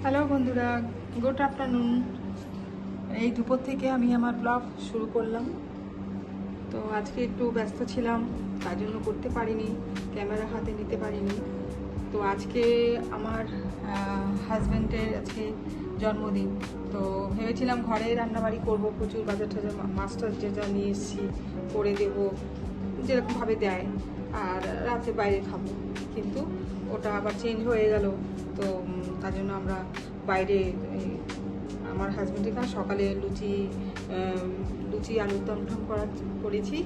Hello বন্ধুরা, good afternoon. এই দুপুর থেকে আমি আমার ব্লগ শুরু করলাম। তো আজকে একটু ব্যস্ত ছিলাম, তার জন্য করতে পারিনি, ক্যামেরা হাতে নিতে পারিনি। তো আজকে আমার হাজব্যান্ডের আজকে জন্মদিন। তো ভেবেছিলাম ঘরে রান্নাবাড়ি করবো, প্রচুর বাজার টাজার মাছ টাছ যেটা নিয়ে এসেছি করে দেবো, যেরকমভাবে দেয়, আর রাতে বাইরে খাবো। কিন্তু ওটা আবার চেঞ্জ হয়ে গেল। তো তার জন্য আমরা বাইরে আমার হাজব্যান্ডের কাছে সকালে লুচি আলুর দম টম করেছি,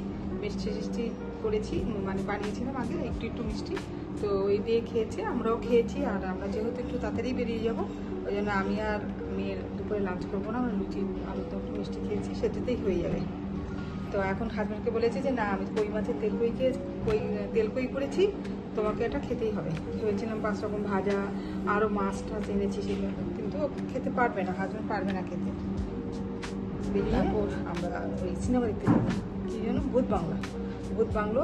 মিষ্টি করেছি, মানে বানিয়েছিলাম আগে একটু মিষ্টি। তো ওই দিয়ে খেয়েছে, আমরাও খেয়েছি। আর আমরা যেহেতু একটু তাড়াতাড়ি বেরিয়ে যাবো, ওই জন্য আমি আর মেয়ের দুপুরে লাঞ্চ করবো না, আমরা লুচি আলুর দম মিষ্টি খেয়েছি, সেটাতেই হয়ে যাবে। তো এখন হাজব্যান্ডকে বলেছে যে না, আমি কই মাছের তেলকই করেছি, তোমাকে এটা খেতেই হবে। ভেবেছিলাম 5 রকম ভাজা, আরও মাছ টাছ এনেছি, সেগুলো কিন্তু খেতে পারবে না, হাজব্যান্ড পারবে না খেতে। তারপর আমরা ওই সিনেমা দেখতে যাবো, কী যেন ভূত বাংলো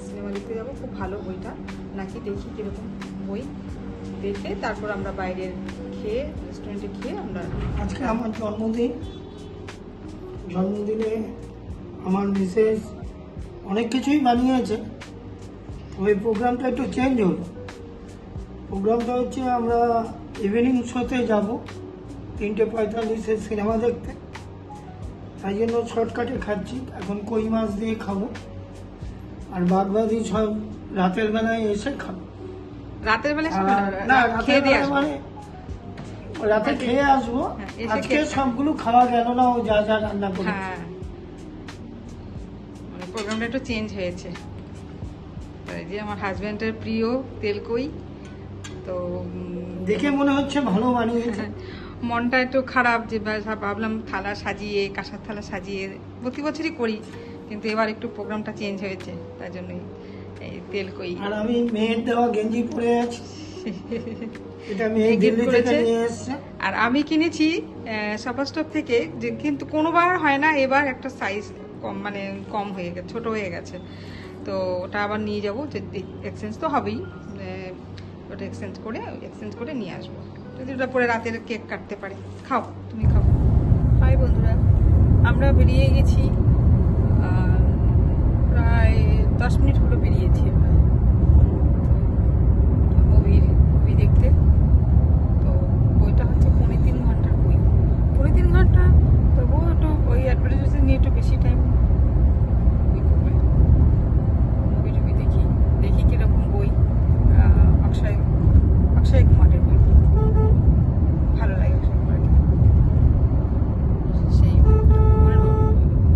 সিনেমা দেখতে যাবো। খুব ভালো বইটা নাকি, দেখি কীরকম বই, দেখে তারপর আমরা বাইরের রেস্টুরেন্টে খেয়ে আমরা। আজকে আমার জন্মদিনে আমার মিসেস অনেক কিছুই বানিয়েছে। ওই প্রোগ্রামটা একটু চেঞ্জ হলো। প্রোগ্রামটা হচ্ছে আমরা ইভিনিং শোতে যাব 3:45 সিনেমা দেখতে। তাই জন্য শর্টকাটে খাচ্ছি, এখন কই মাছ দিয়ে খাবো, আর বাদবাকি সব রাতের বেলায় এসে খাবো। রাতের বেলায় না, রাতের বেলায় মানে রাতে খেয়ে আসবো। আজকে সবগুলো খাওয়া গেল না, ও যা যা রান্না করে। হ্যাঁ, মানে প্রোগ্রামটা একটু চেঞ্জ হয়েছে। এই যে আমার হাজব্যান্ডের প্রিয় তেলকই, তো দেখে মনে হচ্ছে ভালো বানিয়েছে। মনটা একটু খারাপ, যে ভাবলাম থালা সাজিয়ে, কাঁসার থালা সাজিয়ে প্রতি বছরই করি, কিন্তু এবার একটু প্রোগ্রামটা চেঞ্জ হয়েছে, তার জন্যই এই তেলকই। আর আমি মেয়ের দেওয়া গেঞ্জি পরে আছি, এটা মেয়ে দিল্লি থেকে নিয়ে এসেছে। আর আমি কিনেছি শপার স্টপ থেকে, যে কিন্তু কোনোবার হয় না, এবার একটা সাইজ কম হয়ে গেছে, ছোট হয়ে গেছে। তো ওটা আবার নিয়ে যাবো, যে এক্সচেঞ্জ তো হবেই, ওটা এক্সচেঞ্জ করে নিয়ে আসবো, যদি ওটা পরে রাতের কেক কাটতে পারি। খাও, তুমি খাও। হাই বন্ধুরা, আমরা বেরিয়ে গেছি, প্রায় 10 মিনিট হলো বেরিয়েছি আমরা মুভি দেখতে। তো বইটা হচ্ছে 3.5 ঘন্টার বই, 3.5 ঘন্টা, তবুও একটু ওই অ্যাডভার্টাইজ নিয়ে একটু বেশি টাইম মুভি দেখি কিরকম বই। অক্ষয় কুমারের বই, ভালো লাগে অক্ষয় কুমারকে। সেই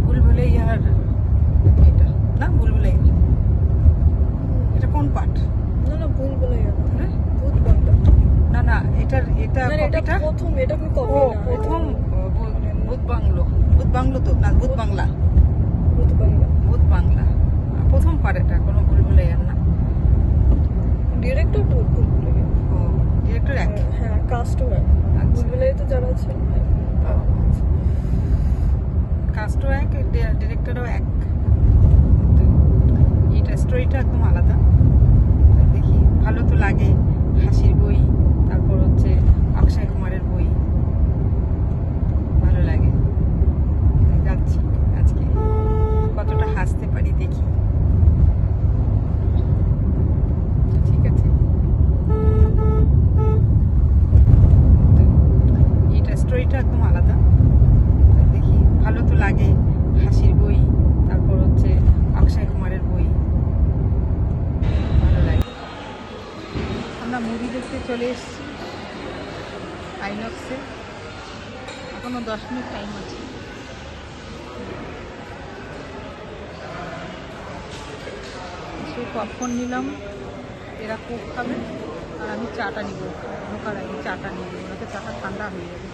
ভুলভুলাইয়ার এটা না, ভুলভুলাইয়া এটা কোন পার্ট? না ভুলভুলাইয়া না, হ্যাঁ, ভূত বাংলা। না এটা কপিটা প্রথম, এটা কি কপি ও না? প্রথম ভূত বাংলো তো না, ভূত বাংলা প্রথম পার্ট, এটা কোনো ভুলভুলাইয়া না। ডিরেক্টর তো ভুলভুলাইয়া। ও ডিরেক্টর এক। হ্যাঁ, কাস্টও এক। ভুলভুলাইয়াতে যারা আছে কাস্টও এক, ডিরেক্টরও এক। তো এটা স্টোরিটা একদম আলাদা। দেখি, ভালো তো লাগে, হাসির বই, তারপর হচ্ছে অক্ষয় কুমারের বই, ভালো লাগে। যাচ্ছি আজকে, কতটা হাসতে পারি দেখি। ঠিক আছে, তো এটা স্টোরিটা একদম আলাদা। দেখি, ভালো তো লাগে, হাসির বই, তারপর হচ্ছে অক্ষয় কুমারের বই, ভালো লাগে। আমরা মুভি দেখতে চলে এসেছি আইনক্সে, এখনো 10 মিনিট টাইম আছে। সেই পপকর্ন নিলাম, এরা কোক খাবে, আর আমি চাটা নিব। ঢোকার আগে চাটা নিয়ে নেবো, ওনাকে চাটা ঠান্ডা হয়ে যাবে।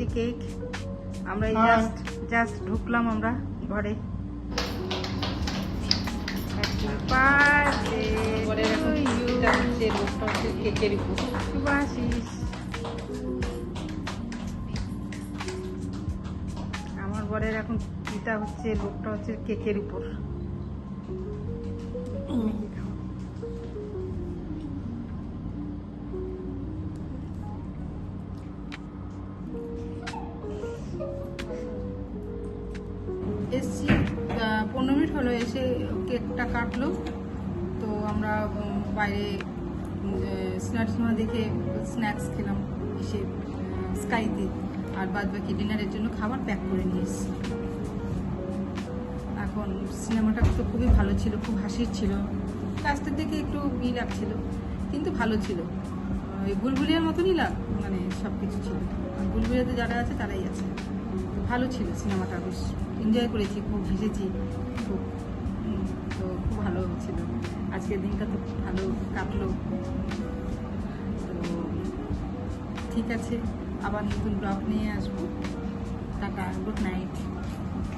যে কেক, আমরা এই হ্যাঁ। জাস্ট ঢুকলাম আমরা ঘরে। হ্যাপি বার্থডে টু ইউ কেকের উপর শুভাশিস। আমার বরের এখন এটা হচ্ছে লোকটা হচ্ছে কেকের উপর। এসছি 15 মিনিট হলো, এসে কেকটা কাটলো। তো আমরা বাইরে সিনেমা দেখে স্ন্যাক্স খেলাম এসে স্কাইতে, আর বাদ বাকি ডিনারের জন্য খাবার প্যাক করে নিয়ে এসেছি। এখন সিনেমাটা তো খুবই ভালো ছিল, খুব হাসির ছিল, লাস্টের দিকে একটু লাগছিল কিন্তু ভালো ছিল। ওই বুলবুলিয়ার মতনই মানে সব কিছু ছিল, বুলবুলিয়াতে যারা আছে তারাই আছে। ভালো ছিল সিনেমাটা, বেশ এনজয় করেছি, খুব হেসেছি খুব। তো খুব ভালো ছিল, আজকের দিনটা তো খুব ভালো কাটলো। তো ঠিক আছে, আবার নতুন ব্লগ নিয়ে আসবো। Tata, good night.